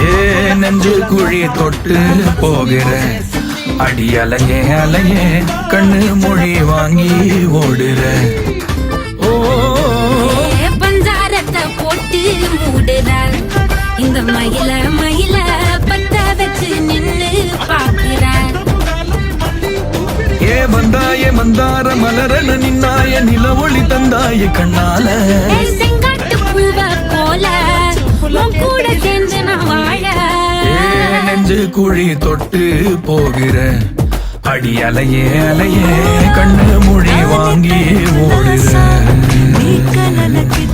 ஏ நெஞ்சு குழி தொட்டு போகிற அடி அலையே அலையே கண்ணு மொழி வாங்கி ஓடுற. ஓ பஞ்சாரத்தை போட்டு மூடுறார் இந்த மயில மயில பத்த வச்சு நின்னு பாக்குறார். ஏ வந்தாய மந்தார மலரன நின்னாய நில ஒளி தந்தாய கண்ணால செங்காட்டு பூவ போல உன் கூட சேர்ந்து நான் வாழ. நெஞ்சு குழி தொட்டு போகிற அடி அலையே அலையே கண்ணு மொழி வாங்கி ஓடுற. நீ கலனக்கு